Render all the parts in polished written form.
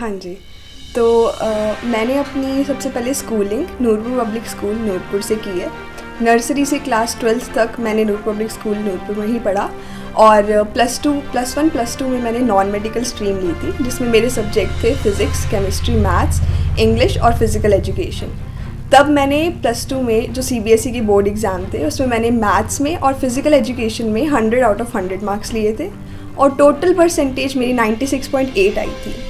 हाँ जी। तो मैंने अपनी सबसे पहले schooling Noorpur public school Noorpur से की है। नर्सरी से क्लास 12th तक मैंने नूरपुर पब्लिक स्कूल नूरपुर में ही पढ़ा और +1 में मैंने नॉन मेडिकल स्ट्रीम ली थी, जिसमें मेरे सब्जेक्ट थे फिज़िक्स, केमिस्ट्री, मैथ्स, इंग्लिश और फिज़िकल एजुकेशन। तब मैंने +2 में जो CBSE के बोर्ड एग्ज़ाम थे उसमें मैंने मैथ्स में और फिज़िकल एजुकेशन में 100 आउट ऑफ 100 मार्क्स लिए थे और टोटल परसेंटेज मेरी 96.8 आई थी।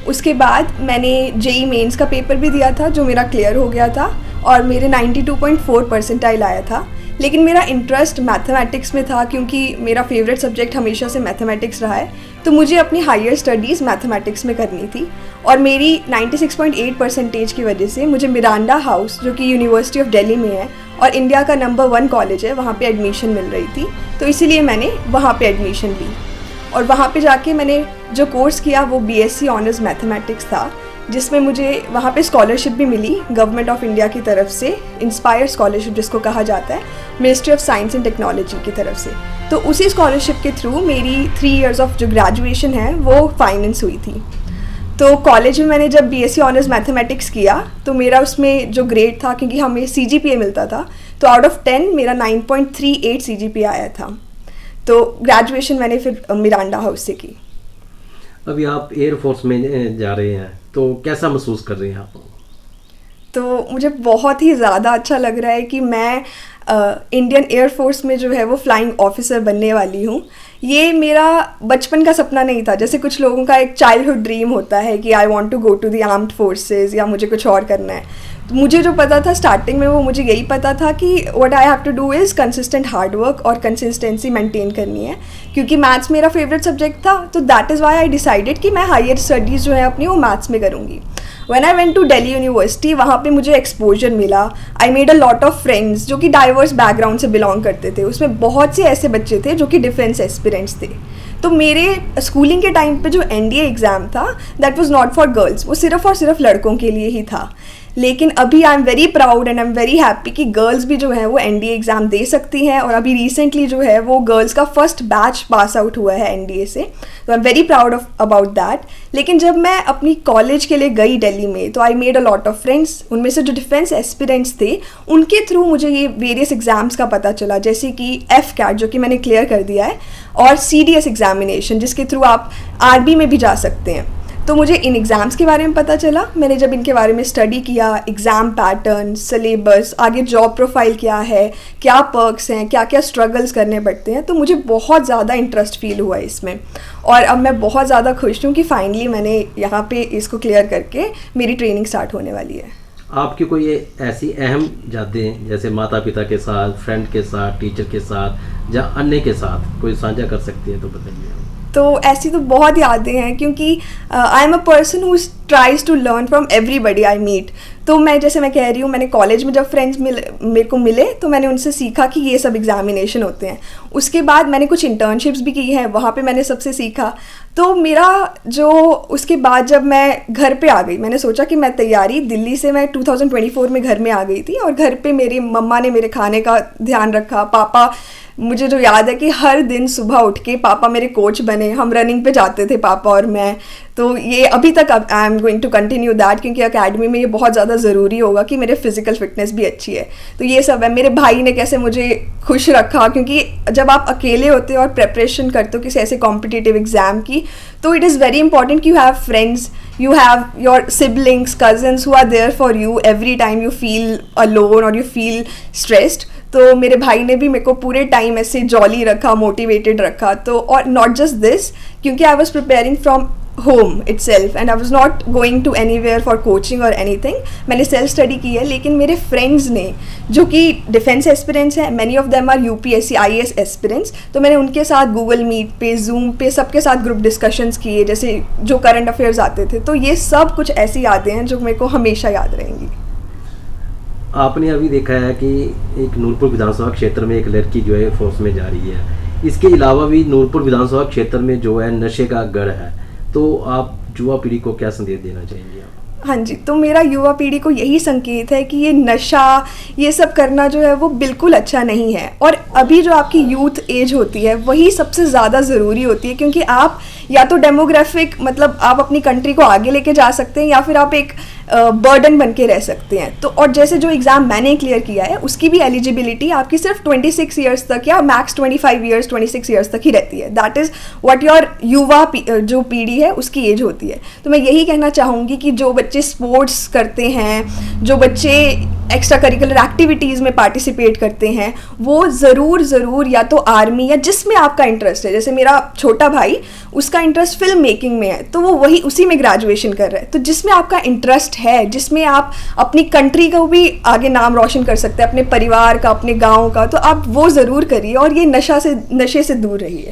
उसके बाद मैंने JEE मेंस का पेपर भी दिया था जो मेरा क्लियर हो गया था और मेरे 92.4 परसेंटाइल आया था। लेकिन मेरा इंटरेस्ट मैथमेटिक्स में था क्योंकि मेरा फेवरेट सब्जेक्ट हमेशा से मैथमेटिक्स रहा है, तो मुझे अपनी हायर स्टडीज़ मैथमेटिक्स में करनी थी और मेरी 96.8 परसेंटेज की वजह से मुझे मिरांडा हाउस, जो कि यूनिवर्सिटी ऑफ दिल्ली में है और इंडिया का नंबर 1 कॉलेज है, वहाँ पे एडमिशन मिल रही थी। तो इसीलिए मैंने वहाँ पे एडमिशन ली और वहाँ पे जाके मैंने जो कोर्स किया वो BSc ऑनर्स मैथमेटिक्स था, जिसमें मुझे वहाँ पे स्कॉलरशिप भी मिली गवर्नमेंट ऑफ इंडिया की तरफ से, इंस्पायर स्कॉलरशिप जिसको कहा जाता है, ministry of science and technology की तरफ से। तो उसी स्कॉलरशिप के थ्रू मेरी 3 इयर्स ऑफ जो ग्रेजुएशन है वो फाइनेंस हुई थी। तो कॉलेज में मैंने जब BSc ऑनर्स मैथमेटिक्स किया तो मेरा उसमें जो ग्रेड था, क्योंकि हमें CGPA मिलता था, तो आउट ऑफ 10 मेरा 9.38 CGPA आया था। तो ग्रेजुएशन मैंने फिर मिरांडा हाउस से की। अभी आप एयरफोर्स में जा रहे हैं, तो कैसा महसूस कर रहे हैं आप? तो मुझे बहुत ही ज़्यादा अच्छा लग रहा है कि मैं इंडियन एयरफोर्स में जो है वो फ्लाइंग ऑफिसर बनने वाली हूँ। ये मेरा बचपन का सपना नहीं था, जैसे कुछ लोगों का एक चाइल्डहुड ड्रीम होता है कि I want to go to the armed forces या मुझे कुछ और करना है। तो मुझे जो पता था स्टार्टिंग में वो मुझे यही पता था कि what I have to do is consistent hard work और कंसिस्टेंसी मेंटेन करनी है, क्योंकि मैथ्स मेरा फेवरेट सब्जेक्ट था। तो that is why I decided कि मैं हायर स्टडीज़ जो है अपनी वो मैथ्स में करूँगी। When I went to Delhi university, वहाँ पे मुझे एक्सपोजर मिला। I made a lot of friends जो कि डाइवर्स बैकग्राउंड से बिलोंग करते थे। उसमें बहुत से ऐसे बच्चे थे जो कि डिफेंस एस्पिरेंट्स थे। तो मेरे स्कूलिंग के टाइम पे जो NDA एग्ज़ाम था that was not for girls, वो सिर्फ और सिर्फ लड़कों के लिए ही था। लेकिन अभी I am very proud and I am very happy कि गर्ल्स भी जो है वो NDA एग्ज़ाम दे सकती हैं और अभी रिसेंटली जो है वो गर्ल्स का फर्स्ट बैच पास आउट हुआ है NDA से। तो I am very proud about that. लेकिन जब मैं अपनी कॉलेज के लिए गई दिल्ली में तो I made a lot of friends. उनमें से जो डिफेंस एस्पिरेंट्स थे उनके थ्रू मुझे ये वेरियस एग्ज़ाम्स का पता चला, जैसे कि FCAT जो कि मैंने क्लियर कर दिया है और CDS एग्जामिनेशन जिसके थ्रू आप आर्मी में भी जा सकते हैं। तो मुझे इन एग्ज़ाम्स के बारे में पता चला। मैंने जब इनके बारे में स्टडी किया, एग्ज़ाम पैटर्न, सिलेबस, आगे जॉब प्रोफाइल क्या है, क्या पर्क्स हैं, क्या क्या स्ट्रगल्स करने पड़ते हैं, तो मुझे बहुत ज़्यादा इंटरेस्ट फील हुआ इसमें। और अब मैं बहुत ज़्यादा खुश हूँ कि फाइनली मैंने यहाँ पे इसको क्लियर करके मेरी ट्रेनिंग स्टार्ट होने वाली है। आपकी कोई ऐसी अहम यादें जैसे माता पिता के साथ, फ्रेंड के साथ, टीचर के साथ या अन्य के साथ कोई साझा कर सकती है तो बताइए। तो ऐसी तो बहुत यादें हैं क्योंकि I am a person who tries to learn from everybody I meet. तो मैं जैसे मैं कह रही हूँ, मैंने कॉलेज में जब फ्रेंड्स मेरे को मिले तो मैंने उनसे सीखा कि ये सब एग्जामिनेशन होते हैं। उसके बाद मैंने कुछ इंटर्नशिप्स भी की हैं, वहाँ पे मैंने सबसे सीखा। तो मेरा जो उसके बाद जब मैं घर पे आ गई, मैंने सोचा कि मैं तैयारी दिल्ली से मैं 2024 में घर में आ गई थी और घर पे मेरी मम्मा ने मेरे खाने का ध्यान रखा। पापा, मुझे जो याद है कि हर दिन सुबह उठ के पापा मेरे कोच बने, हम रनिंग पे जाते थे पापा और मैं। तो ये अभी तक I am going to continue that, क्योंकि अकेडमी में ये बहुत ज़्यादा ज़रूरी होगा कि मेरे फिजिकल फिटनेस भी अच्छी है। तो ये सब है। मेरे भाई ने कैसे मुझे खुश रखा, क्योंकि जब आप अकेले होते हो और प्रेपरेशन करते हो किसी ऐसे कॉम्पिटिटिव एग्ज़ाम की, तो इट इज़ वेरी इंपॉर्टेंट कि you have friends, you have your siblings, cousins who are there for you every time you feel alone or you feel stressed. तो मेरे भाई ने भी मेरे को पूरे टाइम ऐसे जॉली रखा, मोटिवेटेड रखा। तो और नॉट जस्ट दिस, क्योंकि I was preparing from home itself and I was not going to anywhere for coaching or anything. मैंने सेल्फ स्टडी की है। लेकिन मेरे फ्रेंड्स ने जो कि डिफेंस एस्पिरेंट्स हैं, many of them are UPSC IAS aspirants, तो मैंने उनके साथ गूगल मीट पे, जूम पे सबके साथ ग्रुप डिस्कशंस किए, जैसे जो करंट अफेयर्स आते थे। तो ये सब कुछ ऐसी यादें हैं जो मेरे को हमेशा याद रहेंगी। आपने अभी देखा है कि एक नूरपुर विधानसभा क्षेत्र में एक लड़की जो है फोर्स में जा रही है। इसके अलावा भी नूरपुर विधानसभा क्षेत्र में जो है नशे का गढ़ है, तो आप युवा पीढ़ी को क्या संदेश देना चाहेंगे आप? हाँ जी, तो मेरा युवा पीढ़ी को यही संकेत है कि ये नशा, ये सब करना जो है वो बिल्कुल अच्छा नहीं है। और अभी जो आपकी यूथ एज होती है वही सबसे ज़्यादा ज़रूरी होती है, क्योंकि आप या तो डेमोग्राफिक, मतलब आप अपनी कंट्री को आगे लेके जा सकते हैं, या फिर आप एक बर्डन बन के रह सकते हैं। तो और जैसे जो एग्ज़ाम मैंने क्लियर किया है उसकी भी एलिजिबिलिटी आपकी सिर्फ 26 ईयर्स तक या मैक्स 25 ईयर्स 26 ईयर्स तक ही रहती है। दैट इज़ व्हाट योर युवा जो पीढ़ी है उसकी एज होती है। तो मैं यही कहना चाहूँगी कि जो बच्चे स्पोर्ट्स करते हैं, जो बच्चे एक्स्ट्रा करिकुलर एक्टिविटीज़ में पार्टिसिपेट करते हैं, वो ज़रूर या तो आर्मी या जिसमें आपका इंटरेस्ट है, जैसे मेरा छोटा भाई उसका इंटरेस्ट फिल्म मेकिंग में है तो वो वही उसी में ग्रेजुएशन कर रहा है। तो जिसमें आपका इंटरेस्ट है, जिसमें आप अपनी कंट्री का भी आगे नाम रोशन कर सकते हैं, अपने परिवार का, अपने गाँव का, तो आप वो ज़रूर करिए और ये नशे से दूर रहिए।